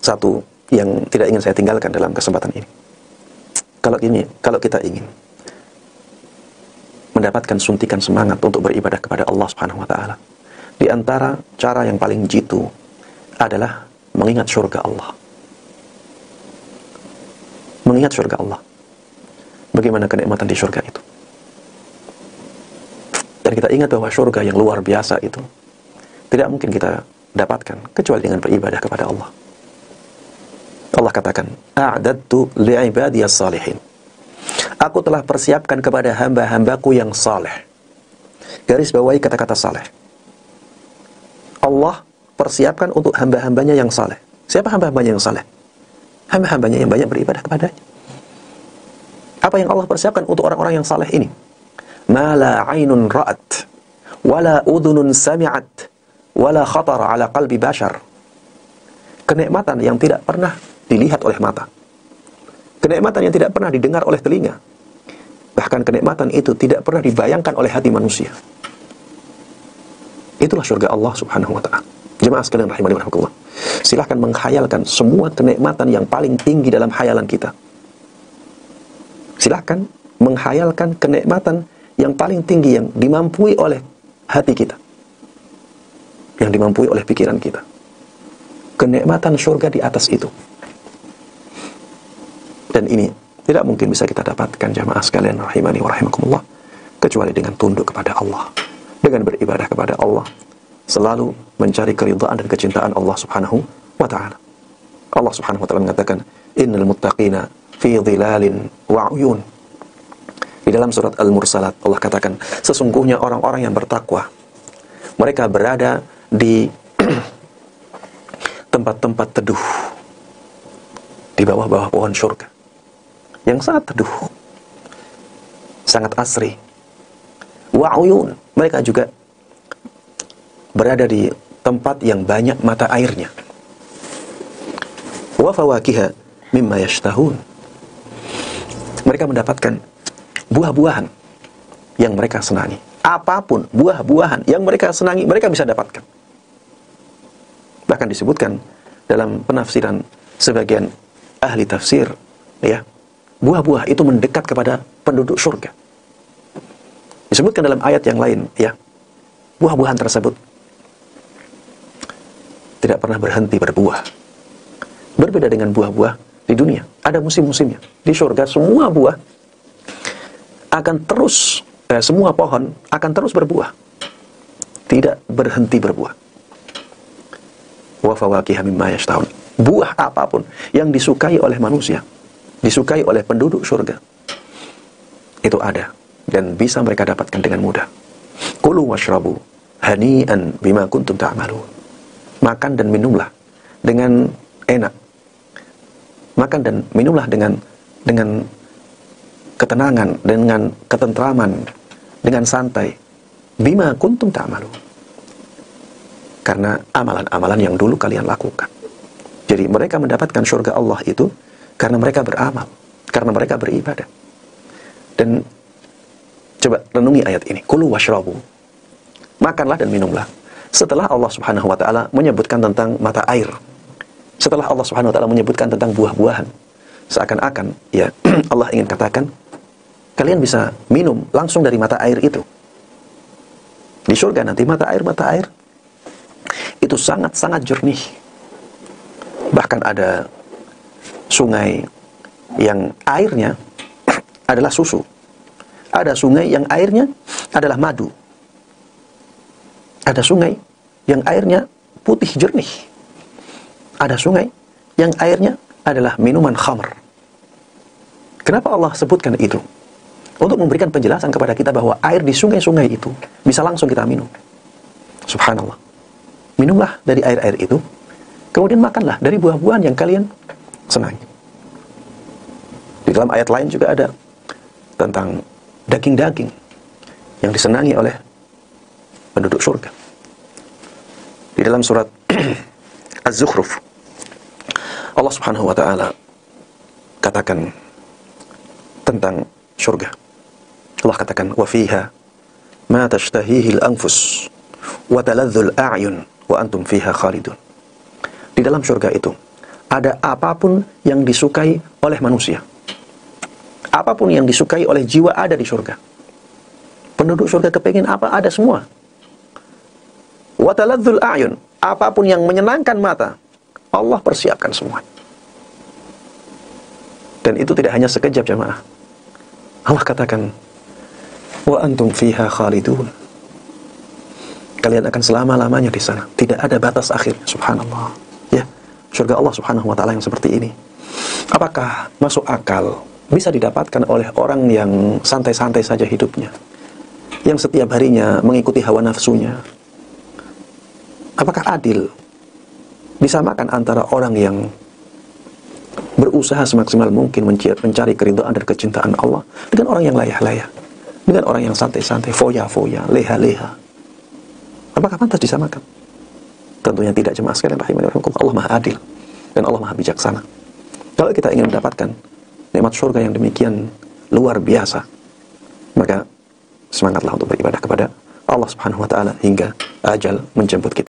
satu yang tidak ingin saya tinggalkan dalam kesempatan ini. Kalau kita ingin mendapatkan suntikan semangat untuk beribadah kepada Allah Subhanahu wa taala, di antara cara yang paling jitu adalah mengingat surga Allah. Mengingat surga Allah. Bagaimana kenikmatan di surga itu. Dan kita ingat bahwa surga yang luar biasa itu tidak mungkin kita dapatkan kecuali dengan beribadah kepada Allah. Allah katakan, "A'dadtu li'ibadiyas salihin." Aku telah persiapkan kepada hamba-hambaku yang saleh. Garis bawahi kata-kata saleh. Allah persiapkan untuk hamba-hambanya yang saleh. Siapa hamba-hambanya yang saleh? Hamba-hambanya yang banyak beribadah kepadanya. Apa yang Allah persiapkan untuk orang-orang yang saleh ini? Ma la 'ainun ra'at, wala udhunun sami'at, wala khatara 'ala qalbi bashar. Kenikmatan yang tidak pernah dilihat oleh mata. Kenikmatan yang tidak pernah didengar oleh telinga. Bahkan kenikmatan itu tidak pernah dibayangkan oleh hati manusia. Itulah surga Allah Subhanahu wa ta'ala. Jemaah sekalian rahimani wa rahimakumullah. Silahkan menghayalkan semua kenikmatan yang paling tinggi dalam hayalan kita. Silahkan menghayalkan kenikmatan yang paling tinggi yang dimampui oleh hati kita. Yang dimampui oleh pikiran kita. Kenikmatan surga di atas itu. Dan ini tidak mungkin bisa kita dapatkan jamaah sekalian rahimani wa rahimakumullah kecuali dengan tunduk kepada Allah, dengan beribadah kepada Allah, selalu mencari keridhaan dan kecintaan Allah Subhanahu wa taala. Allah Subhanahu wa taala mengatakan, "Innal muttaqina fi dhilalin wa 'uyun." Di dalam surat Al-Mursalat Allah katakan, sesungguhnya orang-orang yang bertakwa mereka berada di tempat-tempat teduh di bawah-bawah pohon surga yang sangat teduh, sangat asri. Wa'uyun, mereka juga berada di tempat yang banyak mata airnya. Wa fawakiha mimma yashtahun, mereka mendapatkan buah-buahan yang mereka senangi. Apapun buah-buahan yang mereka senangi, mereka bisa dapatkan. Bahkan disebutkan dalam penafsiran sebagian ahli tafsir, ya, buah-buah itu mendekat kepada penduduk surga. Disebutkan dalam ayat yang lain, ya, buah-buahan tersebut tidak pernah berhenti berbuah. Berbeda dengan buah-buah di dunia, ada musim-musimnya. Di surga semua buah akan terus, semua pohon akan terus berbuah, tidak berhenti berbuah. Wa fawakiha mimma yashtahun, buah apapun yang disukai oleh manusia, disukai oleh penduduk surga, itu ada dan bisa mereka dapatkan dengan mudah. Kulu washrabu hani'an bima kuntum ta'malun. Makan dan minumlah dengan enak. Makan dan minumlah dengan ketenangan, dengan ketentraman, dengan santai. Bima kuntum ta'malun. Karena amalan-amalan yang dulu kalian lakukan. Jadi mereka mendapatkan surga Allah itu karena mereka beramal, karena mereka beribadah. Dan coba renungi ayat ini. Kulu washrabu. Makanlah dan minumlah. Setelah Allah Subhanahu wa taala menyebutkan tentang mata air. Setelah Allah Subhanahu wa taala menyebutkan tentang buah-buahan. Seakan-akan ya Allah ingin katakan, kalian bisa minum langsung dari mata air itu. Di surga nanti mata air itu sangat-sangat jernih. Bahkan ada sungai yang airnya adalah susu. Ada sungai yang airnya adalah madu. Ada sungai yang airnya putih jernih. Ada sungai yang airnya adalah minuman khamr. Kenapa Allah sebutkan itu? Untuk memberikan penjelasan kepada kita bahwa air di sungai-sungai itu bisa langsung kita minum. Subhanallah. Minumlah dari air-air itu, kemudian makanlah dari buah-buahan yang kalian senangi. Di dalam ayat lain juga ada tentang daging-daging yang disenangi oleh penduduk surga. Di dalam surat Az-Zukhruf, Allah Subhanahu wa taala katakan tentang surga. Allah katakan, "Wa fiha ma tashtahihi al-anfus wa taladhdhu al-a'yun wa antum fiha khalidun." Di dalam surga itu ada apapun yang disukai oleh manusia. Apapun yang disukai oleh jiwa ada di surga. Penduduk surga kepingin apa, ada semua. Wa taladzul a'yun, apapun yang menyenangkan mata, Allah persiapkan semua. Dan itu tidak hanya sekejap, jamaah. Allah katakan, wa antum fiha khalidun. Kalian akan selama-lamanya di sana. Tidak ada batas akhir. Subhanallah. Ya, surga Allah Subhanahu wa taala yang seperti ini. Apakah masuk akal bisa didapatkan oleh orang yang santai-santai saja hidupnya, yang setiap harinya mengikuti hawa nafsunya? Apakah adil disamakan antara orang yang berusaha semaksimal mungkin mencari keridhaan dan kecintaan Allah dengan orang yang layah-layah, dengan orang yang santai-santai, foya-foya, leha-leha? Apakah pantas disamakan? Tentunya tidak, jemaah sekalian rahimani wa rahimakumullah. Allah Maha Adil dan Allah Maha Bijaksana. Kalau kita ingin mendapatkan nikmat surga yang demikian luar biasa, maka semangatlah untuk beribadah kepada Allah Subhanahu wa taala hingga ajal menjemput kita.